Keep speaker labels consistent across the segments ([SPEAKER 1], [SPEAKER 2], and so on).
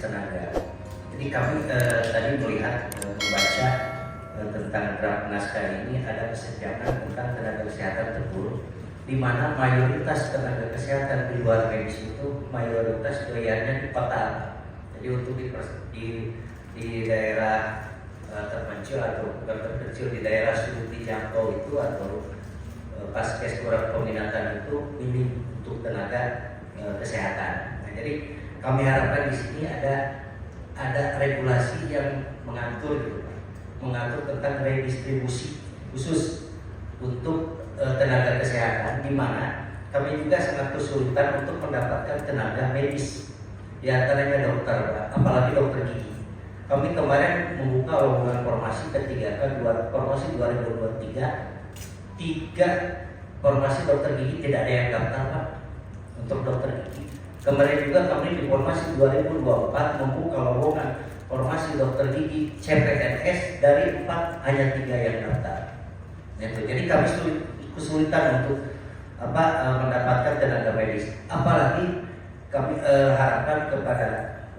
[SPEAKER 1] tenaga. Jadi kami tadi melihat membaca tentang draft naskah ini ada kesenjangan tentang tenaga kesehatan tempur, di mana mayoritas tenaga kesehatan di luar medis itu mayoritas doyannya di kota. Jadi untuk di daerah terpencil atau bukan terpencil, di daerah sulit dijangkau itu atau paskes kurang peminatan itu minim untuk tenaga kesehatan. Nah, jadi kami harapkan di sini ada regulasi yang mengatur tentang redistribusi khusus untuk tenaga kesehatan, di mana kami juga sangat kesulitan untuk mendapatkan tenaga medis, di antaranya dokter, apalagi dokter gigi. Kami kemarin membuka lowongan formasi ketiga kan, formasi 2023, 3 formasi dokter gigi tidak ada yang daftar Pak untuk dokter gigi. Kemarin juga kami di formasi 2024 membuka lowongan formasi dokter gigi CPNS, dari 4 hanya 3 yang daftar. Jadi kami kesulitan untuk mendapatkan tenaga medis. Apalagi kami harapkan kepada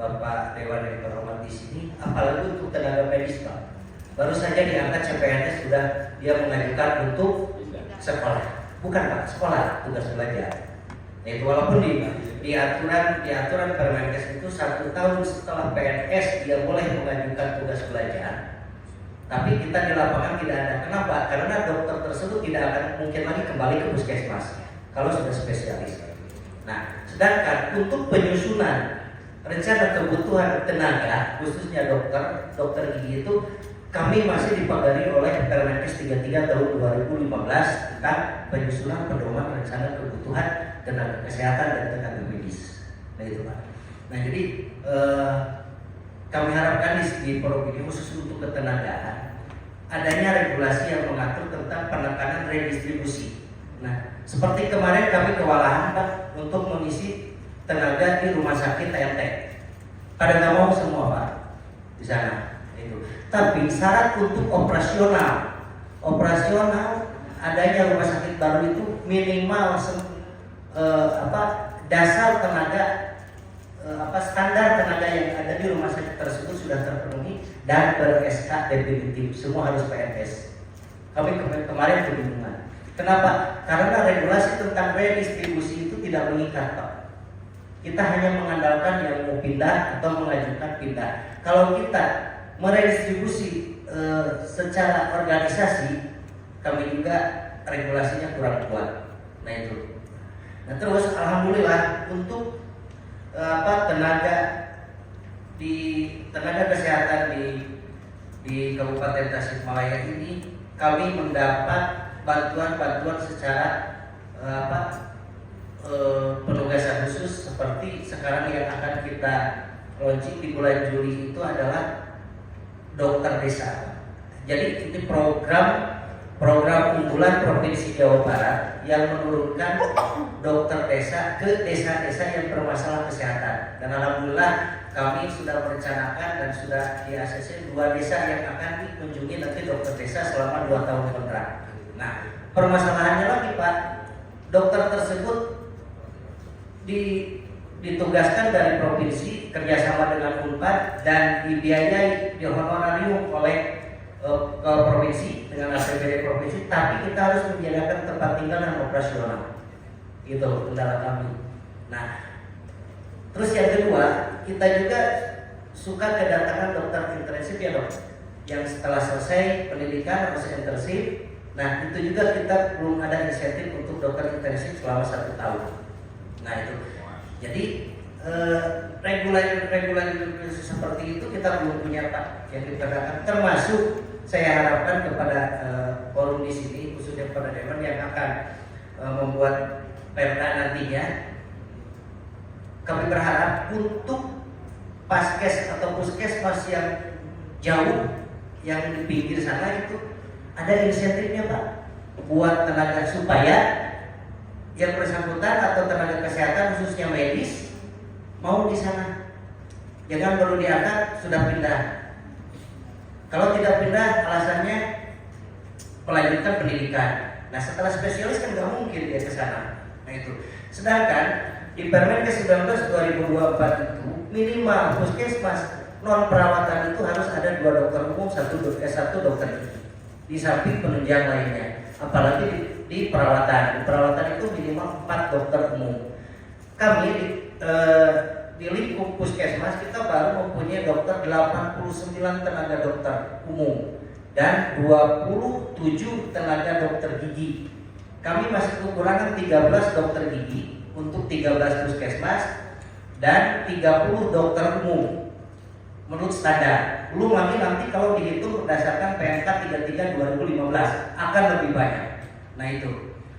[SPEAKER 1] Bapak Dewan yang terhormat di sini, apalagi untuk tenaga medis Pak. Baru saja diangkat CPNS sudah dia mengajukan untuk sekolah, bukan Pak, sekolah tugas belajar. Itu walaupun di aturan Permenkes itu 1 tahun setelah PNS dia boleh mengajukan tugas belajar, tapi kita di lapangan tidak ada. Kenapa? Karena dokter tersebut tidak akan mungkin lagi kembali ke puskesmas kalau sudah spesialis. Nah, sedangkan untuk penyusunan rencana kebutuhan tenaga khususnya dokter gigi itu kami masih dipagari oleh Permenkes 33 tahun 2015 tentang penyusunan pedoman rencana kebutuhan tenaga kesehatan dan tenaga medis. Nah itu Pak. Nah jadi kami harapkan di provinsi khusus untuk ketenagaan adanya regulasi yang mengatur tentang penekanan redistribusi. Nah seperti kemarin kami kewalahan Pak untuk mengisi tenaga di rumah sakit TMT. Pada nggak mau semua Pak di sana. Itu. Tapi syarat untuk operasional adanya rumah sakit baru itu minimal dasar tenaga standar tenaga yang ada di rumah sakit tersebut sudah terpenuhi dan ber-SK definitif, semua harus PNS. Kami kemarin kebingungan. Kenapa? Karena regulasi tentang redistribusi itu tidak mengikat Pak. Kita hanya mengandalkan yang mau pindah atau mengajukan pindah. Kalau kita meredistribusi secara organisasi, kami juga regulasinya kurang kuat. Nah itu. Nah terus alhamdulillah untuk tenaga kesehatan di Kabupaten Tasikmalaya ini kami mendapat bantuan secara penugasan khusus seperti sekarang yang akan kita launching di bulan Juli itu adalah dokter desa. Jadi ini program unggulan Provinsi Jawa Barat yang menurunkan dokter desa ke desa-desa yang bermasalah kesehatan. Dan alhamdulillah kami sudah merencanakan dan sudah di ACC 2 desa yang akan dikunjungi nanti dokter desa selama 2 tahun kontrak. Nah, permasalahannya lagi Pak, dokter tersebut ditugaskan dari provinsi kerjasama dengan UNPAD dan dibiayai di honorarium oleh ke provinsi dengan APBD provinsi, tapi kita harus menyediakan tempat tinggal dan operasional. Itu kendala kami. Nah, terus yang kedua, kita juga suka kedatangan dokter intensif ya dok, yang setelah selesai pendidikan harus intensif. Nah, itu juga kita belum ada insentif untuk dokter intensif selama 1 tahun. Nah itu. Jadi regulasi seperti itu kita belum punya Pak, yang kita katakan termasuk saya harapkan kepada forum di sini khususnya kepada Dewan yang akan membuat perda nantinya, kami berharap untuk paskes atau puskesmas yang jauh yang di pinggir sana itu ada insentifnya Pak buat tenaga supaya yang bersangkutan atau tenaga kesehatan khususnya medis mau di sana. Jangan baru diangkat sudah pindah. Kalau tidak pindah alasannya melanjutkan pendidikan. Nah setelah spesialis kan nggak mungkin dia ke sana. Nah itu. Sedangkan di Permenkes 19 2024 itu minimal puskesmas non perawatan itu harus ada 2 dokter umum, 1 dokter gigi di samping penunjang lainnya. Apalagi di perawatan. Di perawatan itu minimal 4 dokter umum. Kami di lingkup puskesmas kita baru mempunyai dokter 89 tenaga dokter umum dan 27 tenaga dokter gigi. Kami masih kekurangan 13 dokter gigi untuk 13 puskesmas dan 30 dokter umum menurut standar. Belum lagi nanti kalau dihitung berdasarkan PMK 33 2015 akan lebih banyak. Nah itu.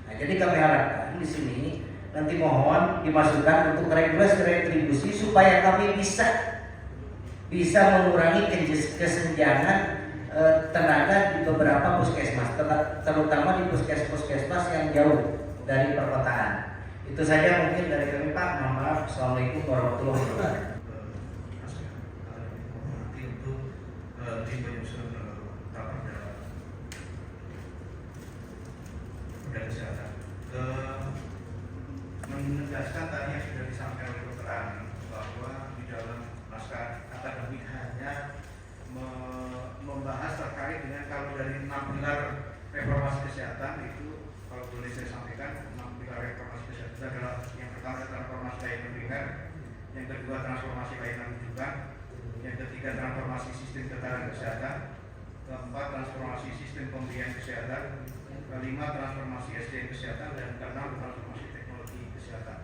[SPEAKER 1] Nah, jadi kami harapkan di sini nanti mohon dimasukkan untuk regulasi retribusi supaya kami bisa mengurangi kesenjangan tenaga di beberapa puskesmas, terutama di puskesmas yang jauh dari perkotaan. Itu saja mungkin dari kami Pak. Mohon maaf. Assalamualaikum warahmatullahi wabarakatuh.
[SPEAKER 2] Tim penyusun raperda kesehatan menegaskan tadi yang sudah disampaikan oleh Dr. Ani bahwa di dalam naskah akademik hanya membahas terkait dengan kalau dari 6 pilar reformasi kesehatan itu, kalau boleh saya sampaikan, 6 pilar reformasi kesehatan itu adalah yang pertama transformasi layanan primer, yang kedua transformasi layanan rujukan, yang ketiga transformasi sistem ketahanan kesehatan, keempat transformasi sistem pemberian kesehatan, kelima transformasi SDM kesehatan, dan keenam transformasi teknologi kesehatan.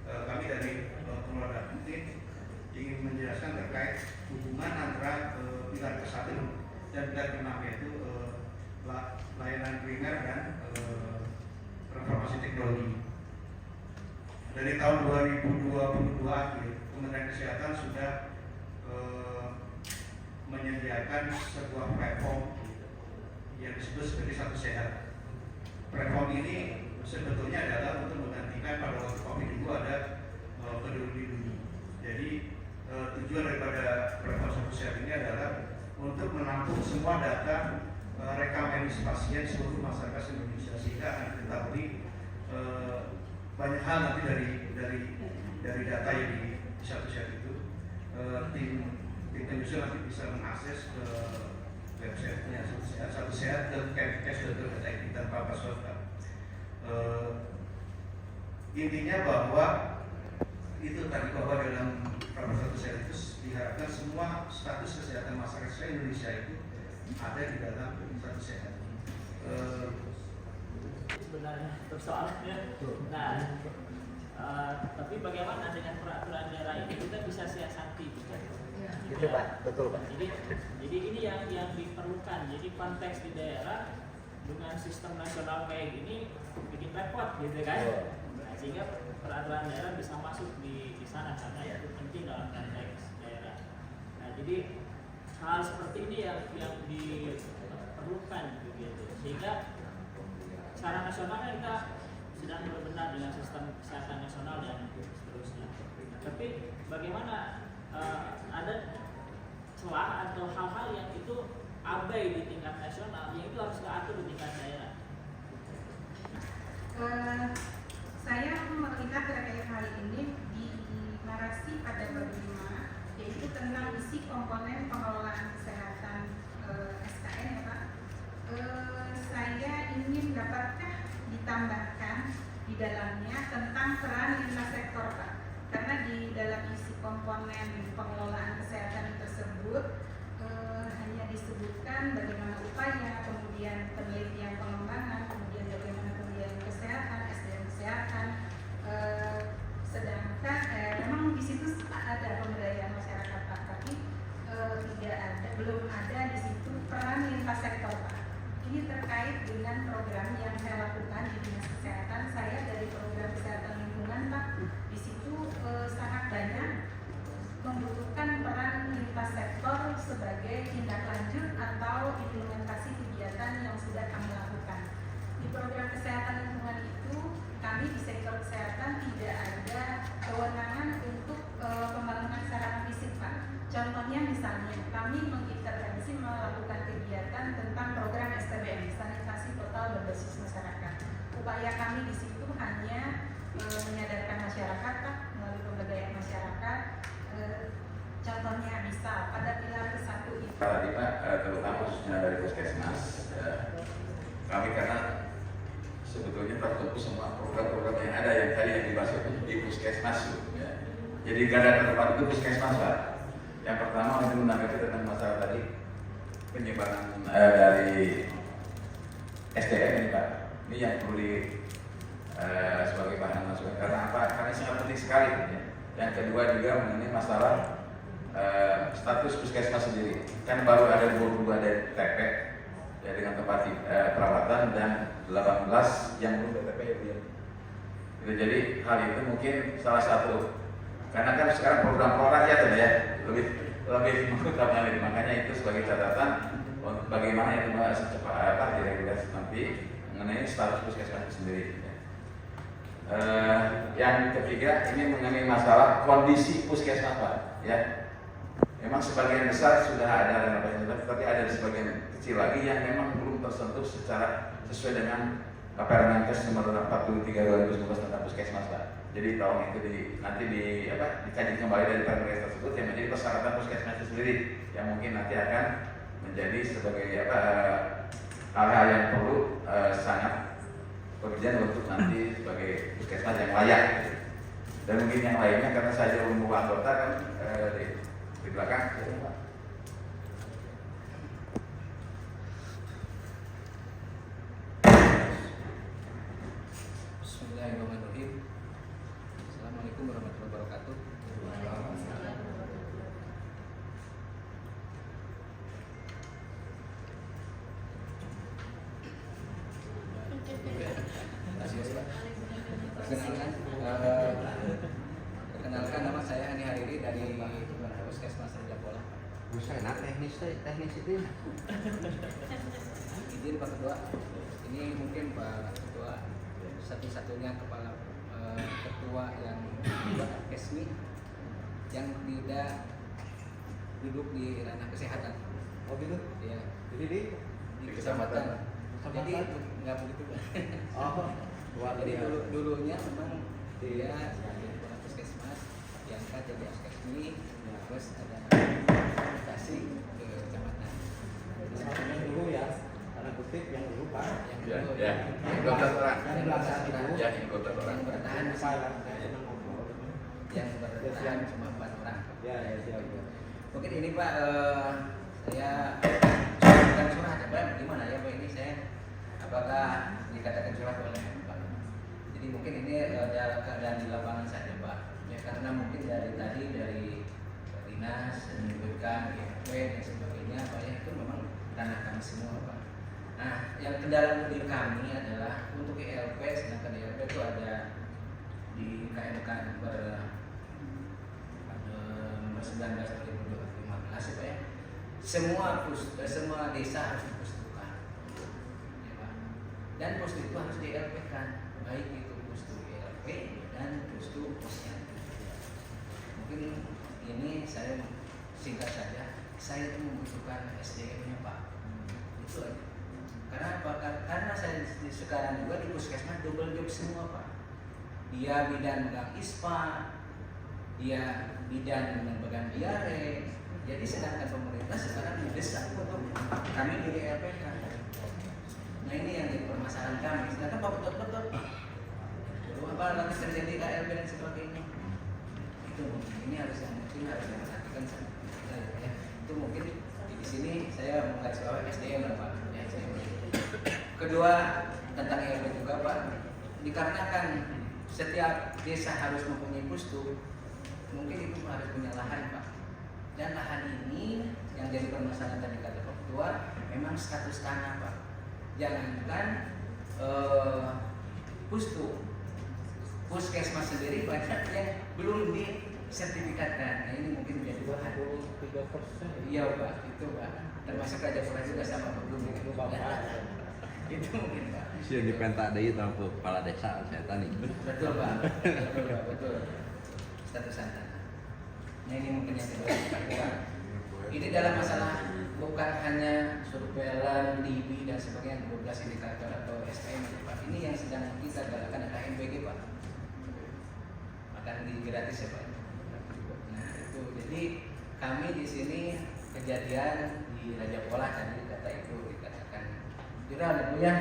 [SPEAKER 2] Kami dari pengelola tim ingin menjelaskan terkait hubungan antara pilar ke-1 dan pilar ke-6, yaitu layanan primer dan transformasi teknologi. Dari tahun 2022 akhir, Kementerian Kesehatan sudah menyediakan sebuah platform yang disebut sebagai Satu Sehat. Platform ini sebetulnya adalah untuk menggantikan pada waktu COVID itu ada Peduli Lindungi. Jadi tujuan daripada platform Satu Sehat ini adalah untuk menampung semua data rekam medis pasien seluruh masyarakat Indonesia, sehingga akan diketahui banyak hal nanti dari data yang di Satu Sehat itu. Tim penyusun nanti bisa mengakses ke websitenya Satu Sehat dan kemkes.go.id tanpa password. Intinya bahwa itu tadi, bahwa dalam Rapor Satu Sehat itu diharapkan semua status kesehatan masyarakat Indonesia itu ada di dalam Satu Sehat.
[SPEAKER 3] Sebenarnya persoalannya. Nah, tapi bagaimana dengan peraturan daerah ini kita bisa siasati juga?
[SPEAKER 1] Gitu Pak, betul Pak.
[SPEAKER 3] Jadi ini yang diperlukan. Jadi konteks di daerah dengan sistem nasional kayak gini bikin repot gitu kan. Nah, sehingga peraturan daerah bisa masuk di sana karena itu penting dalam konteks daerah. Nah, jadi hal seperti ini yang diperlukan gitu. Sehingga secara nasional kita sedang berbenah dengan sistem kesehatan nasional dan seterusnya. Tapi bagaimana ada celah atau hal-hal yang itu abai di tingkat nasional yang itu harus diatur di tingkat daerah?
[SPEAKER 4] Saya melihat terkait hal ini di narasi pada bab 5, yaitu tentang isi komponen pengelolaan kesehatan SKN ya Pak. Saya ingin dapatkah ditambahkan di dalamnya tentang peran lintas sektor Pak, karena di dalam isi komponen pengelolaan kesehatan tersebut hanya disebutkan bagaimana upaya, kemudian penelitian pengembangan, kemudian bagaimana pembiayaan kesehatan, SDM kesehatan, sedangkan memang di situ ada pemberdayaan masyarakat Pak, tapi belum ada di situ peran lintas sektor Pak. Ini terkait dengan program yang saya lakukan di dinas kesehatan. Saya dari program kesehatan lingkungan Pak, di situ sangat banyak membutuhkan peran lintas sektor sebagai tindak lanjut atau implementasi kegiatan yang sudah kami lakukan. Di program kesehatan lingkungan itu, kami di sektor kesehatan tidak ada kewenangan untuk pembangunan sarana fisik Pak. Contohnya misalnya kami mengintervensi melakukan kegiatan tentang program STBM, sanitasi total berbasis masyarakat. Upaya kami di situ hanya menyadarkan masyarakat Pak, melalui pemberdayaan masyarakat Contohnya misal pada pilar ke-1 itu.
[SPEAKER 5] Tadi Pak, terutama khususnya dari Puskesmas, kami karena sebetulnya terfokus sama program-program yang ada yang tadi yang dibahas di Puskesmas. Ya. Jadi garda terdepan itu Puskesmas Pak. Yang pertama itu menanggapi tentang masalah tadi penyebaran dari SDM ini Pak. Ini yang perlu sebagai bahan masukan. Karena apa? Karena sangat penting sekali. Ya. Yang kedua juga mengenai masalah status Puskesmas sendiri. Kan baru ada 22 DTP ya, dengan tempat perawatan dan 18 yang belum DTP ya Bu ya. Jadi hal itu mungkin salah satu, karena kan sekarang program rakyat ya lebih mengutamakan lagi, makanya itu sebagai catatan untuk bagaimana itu secepat diregulasi nanti mengenai status Puskesmas sendiri. Yang ketiga ini mengenai masalah kondisi Puskesmas Pak ya. Memang sebagian besar sudah ada renovasi, tapi ada sebagian kecil lagi yang memang belum tersentuh secara sesuai dengan Permenkes nomor 43/2019 tentang Puskesmas Pak. Jadi tolong itu nanti dikaji kembali dari Permenkes tersebut yang menjadi persyaratan Puskesmas itu sendiri yang mungkin nanti akan menjadi sebagai hal-hal yang perlu sangat pekerjaan untuk nanti sebagai Puskesmas yang layak. Dan mungkin yang lainnya karena saya belum anggota kan di belakang.
[SPEAKER 6] Bismillahirrahmanirrahim. Assalamualaikum warahmatullahi wabarakatuh. Perkenalkan nama saya Hani Hariri dari Puskesmas Rajapola.
[SPEAKER 1] Busana teknis itu.
[SPEAKER 6] Izin Pak Ketua, ini mungkin Pak Ketua satu-satunya kepala ketua yang resmi yang tidak duduk di ranah kesehatan.
[SPEAKER 1] Oh gitu?
[SPEAKER 6] Ya,
[SPEAKER 1] Jadi
[SPEAKER 6] di kecamatan. Jadi nggak begitu Pak.
[SPEAKER 1] oh,
[SPEAKER 6] Jadi dulunya memang dia jadi kepala Puskesmas, diangkat jadi Askesmi, terus ada mutasi ke kecamatan.
[SPEAKER 1] yang dulu ya, karena kutip yang dulu Pak.
[SPEAKER 6] Yang bertahan di sini. Yang bertahan cuma 4 orang.
[SPEAKER 1] Ya, siap.
[SPEAKER 6] Mungkin ini Pak, saya bukan curhat ya Pak, gimana ya Pak ini saya apakah dikatakan curhat oleh Pak? Jadi mungkin ini ada keadaan di lapangan saja Pak. Ya karena mungkin dari tadi dari dinas menyebutkan IRP dan sebagainya Pak ya, itu memang ranah kami semua Pak. Nah yang kendala di kami adalah untuk IRP, sedangkan IRP itu ada di KMK nomor 19/2015 ya Pak ya. Semua desa harus dipustukan ya Pak. Dan pustu itu harus di IRP kan, baik itu pustu IRP dan pustu posyandu. Mungkin ini saya singkat saja, saya itu membutuhkan SDM-nya Pak. Itu aja. Karena apa? Karena saya sekarang juga di Puskesmas double job semua Pak. Dia bidan megang ISPA, dia bidan megang diare. Jadi sedangkan pemerintah sekarang mendesak untuk kami di IRP kan. Nah ini yang jadi permasalahan kami. Sedangkan Pak betul-betul apa lagi terjadi KLB dan sebagainya. Itu ini harus diperhatikan ya. Itu mungkin di sini saya menggarisbawahi SDM lah Pak. Ya, SDM. Kedua tentang IRP juga Pak, dikarenakan setiap desa harus mempunyai pustu, mungkin itu harus punya lahan Pak. Dan lahan ini yang jadi permasalahan tadi kata Pak Ketua, memang status tanah Pak. Jangankan Puskesmas sendiri banyak yang belum disertifikatkan. Nah ini mungkin menjadi bahan.
[SPEAKER 1] 3%.
[SPEAKER 6] Iya Pak, itu Pak. Termasuk Rajapura juga sama Pak belum. Itu mungkin Pak.
[SPEAKER 7] Sudah dipentak dari tanpa kepala desa saya tadi.
[SPEAKER 6] Betul Pak. Betul Pak. Betul. Status tanah. Nah ini mungkin yang kedua Pak. Ini dalam masalah bukan hanya surveillance, DB dan sebagainya 12 indikator atau SPM Pak. Ini yang sedang kita galakan adalah MPG Pak. Akan di gratis ya Pak. Nah itu. Jadi kami di sini kejadian di Raja Polah tadi kata itu dikatakan viral ya Bu ya,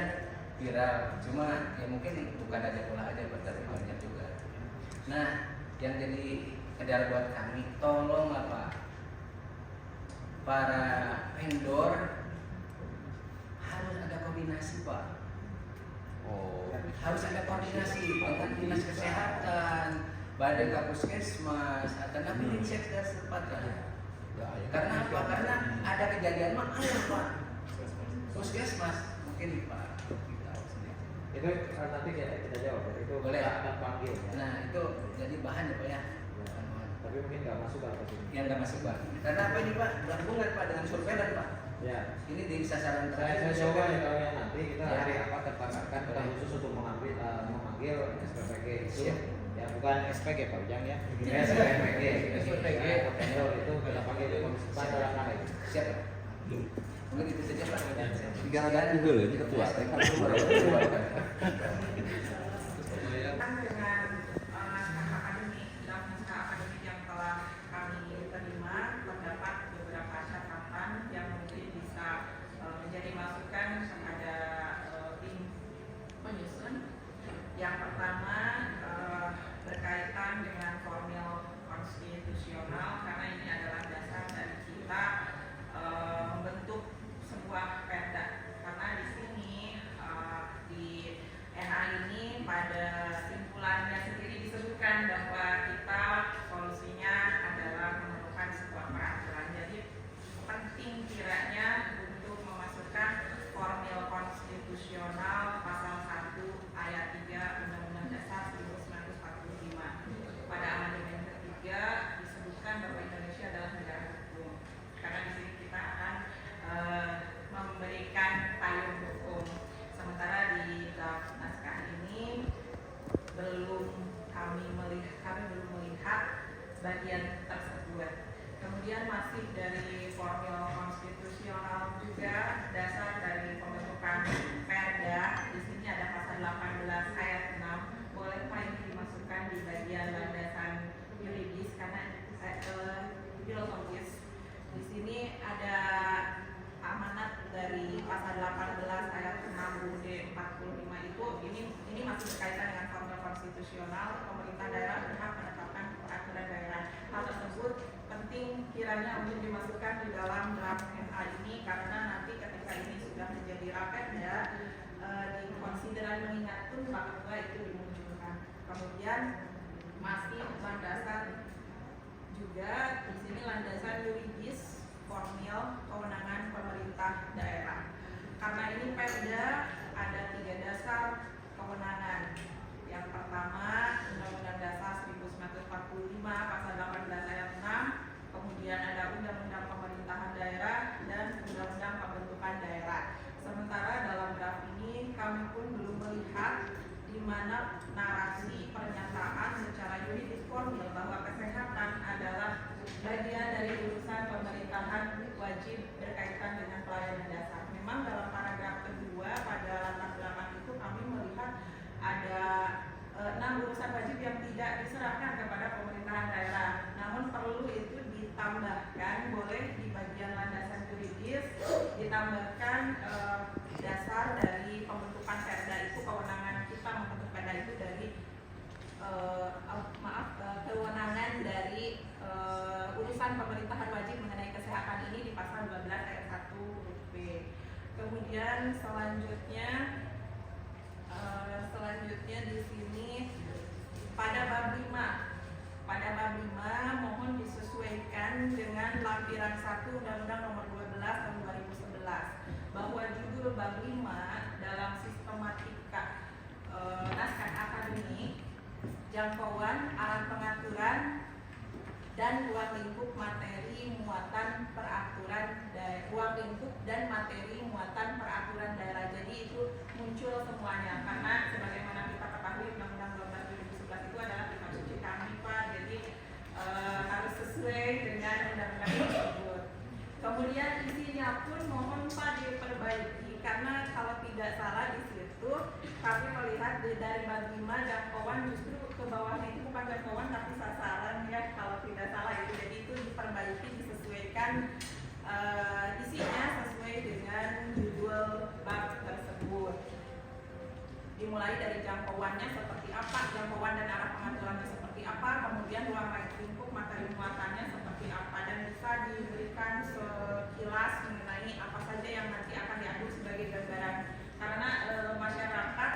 [SPEAKER 6] viral. Cuma ya mungkin bukan Raja Polah aja, tapi banyak juga. Nah, yang jadi edaran buat kami, tolong para vendor harus ada koordinasi Pak.
[SPEAKER 7] Oh.
[SPEAKER 6] Harus ada koordinasi dengan dinas kesehatan, badan Puskesmas, atau nanti sekda setempat lah. Karena apa? Karena ada kejadian mah Pak. Puskesmas mungkin Pak.
[SPEAKER 8] Itu nanti kita jawab, itu
[SPEAKER 6] Boleh.
[SPEAKER 8] akan panggil ya.
[SPEAKER 6] Nah itu jadi bahan ya Pak ya.
[SPEAKER 8] Tapi mungkin nggak masuk ke sini.
[SPEAKER 6] Yang nggak masuk Pak. Karena apa ini Pak? Gabungan Pak dengan surveillance Pak.
[SPEAKER 8] Ya.
[SPEAKER 6] Ini di sasaran
[SPEAKER 8] Saya coba ya kalau yang nanti kita
[SPEAKER 6] Ya.
[SPEAKER 8] hari apa terpaksakan kita khusus untuk memanggil SPPG itu.
[SPEAKER 6] Siap.
[SPEAKER 8] Ya bukan SPG Pak Ujang ya.
[SPEAKER 6] Ya.
[SPEAKER 8] SPPG.
[SPEAKER 6] SPPG.
[SPEAKER 8] Vendor itu kita panggil di komisi 4 dalam hal itu.
[SPEAKER 6] Siap. Mungkin itu saja Pak.
[SPEAKER 7] Tiga ada juga ini ketua. Saya kan
[SPEAKER 4] dengan naskah akademik, draft naskah akademik yang telah kami terima, terdapat beberapa catatan yang mungkin bisa menjadi masukan kepada tim penyusun. Yang pertama berkaitan dengan formil konstitusional, karena ini adalah dasar dari kita membentuk sebuah perda. Karena di sini di NA ini pada simpulannya sendiri disebutkan bahwa kita solusinya adalah memerlukan sebuah peraturan. Jadi penting kiranya untuk memasukkan formil konstitusional pasal 1 ayat 3 Undang-Undang Dasar 1945. Pada amandemen ketiga disebutkan bahwa Indonesia adalah negara hukum. Karena di sini kita akan memberikan payung hukum. Sementara di draft naskah ini kami belum melihat bagian tersebut. Kemudian masih dari formil konstitusional juga dasar dari pembentukan perda. Di sini ada pasal 18 ayat 6. Boleh Pak ini dimasukkan di bagian landasan yuridis karena filosofis. Di sini ada amanat dari pasal 18 ayat 6 UUD 45 itu ini masih berkaitan dengan formil konstitusional. Pemerintah daerah berhak menetapkan peraturan daerah. Hal tersebut penting kiranya untuk dimasukkan di dalam draft NA ini karena nanti ketika ini sudah menjadi raperda dikonsideran mengingat pun bahwa itu dimunculkan. Kemudian masih landasan juga di sini landasan yuridis formil kewenangan pemerintah daerah. Karena ini perda ada 3 dasar kewenangan. Yang pertama Undang-Undang Dasar 1945 pasal 18 ayat 6, kemudian ada Undang-Undang Pemerintahan Daerah dan Undang-Undang Pembentukan Daerah. Sementara dalam draft ini kami pun belum melihat di mana narasi pernyataan secara yuridis formil bahwa kesehatan adalah bagian dari urusan pemerintahan wajib berkaitan dengan pelayanan dasar. Memang dalam paragraf kedua pada latar belakang itu kami melihat ada 6 urusan wajib yang tidak diserahkan kepada pemerintahan daerah. Namun perlu itu ditambahkan, boleh di bagian landasan yuridis ditambahkan dasar dari pembentukan perda itu, kewenangan kita membentuk perda itu dari kewenangan dari urusan pemerintahan wajib mengenai kesehatan ini di pasal 12 ayat 1 huruf B. Kemudian selanjutnya di sini pada bab 5 mohon disesuaikan dengan lampiran 1 Undang-Undang Nomor 12 Tahun 2011 bahwa judul bab 5 dalam sistematika naskah akademik jangkauan, alat pengaturan, dan ruang lingkup materi muatan peraturan ruang lingkup dan materi muatan peraturan daerah. Jadi itu muncul semuanya karena sebagaimana kita ketahui Undang-Undang 12 2011 itu adalah kitab suci kami Pak. Jadi harus sesuai dengan undang-undang tersebut. Kemudian isinya pun mohon Pak diperbaiki karena kalau tidak salah di situ kami melihat dari bab 5 jangkauan justru ke bawahnya itu bukan jangkauan tapi sasaran ya kalau tidak salah itu. Jadi itu
[SPEAKER 9] diperbaiki, disesuaikan isinya sesuai dengan judul bab tersebut. Dimulai dari jangkauannya seperti apa, jangkauan dan arah pengaturannya seperti apa, kemudian ruang lingkup materi muatannya seperti apa, dan bisa diberikan sekilas mengenai apa saja yang nanti akan diambil sebagai gambaran. Karena masyarakat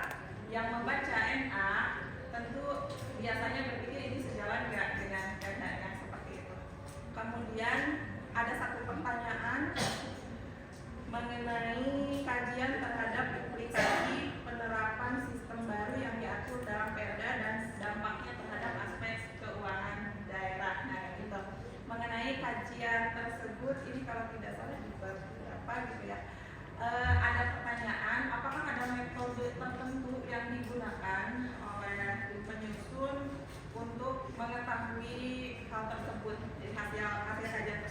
[SPEAKER 9] yang membaca NA tentu biasanya berpikir ini sejalan nggak dengan keadaan yang seperti itu. Kemudian ada satu pertanyaan mengenai kajian terhadap implikasi penerapan sistem baru yang diatur dalam Perda dan dampaknya terhadap aspek keuangan daerah. Nah, gitu. Mengenai kajian tersebut, ini kalau tidak salah di bab berapa gitu ya. Ada pertanyaan, apakah ada metode tertentu yang digunakan oleh penyusun untuk mengetahui hal tersebut, jadi hasil kajian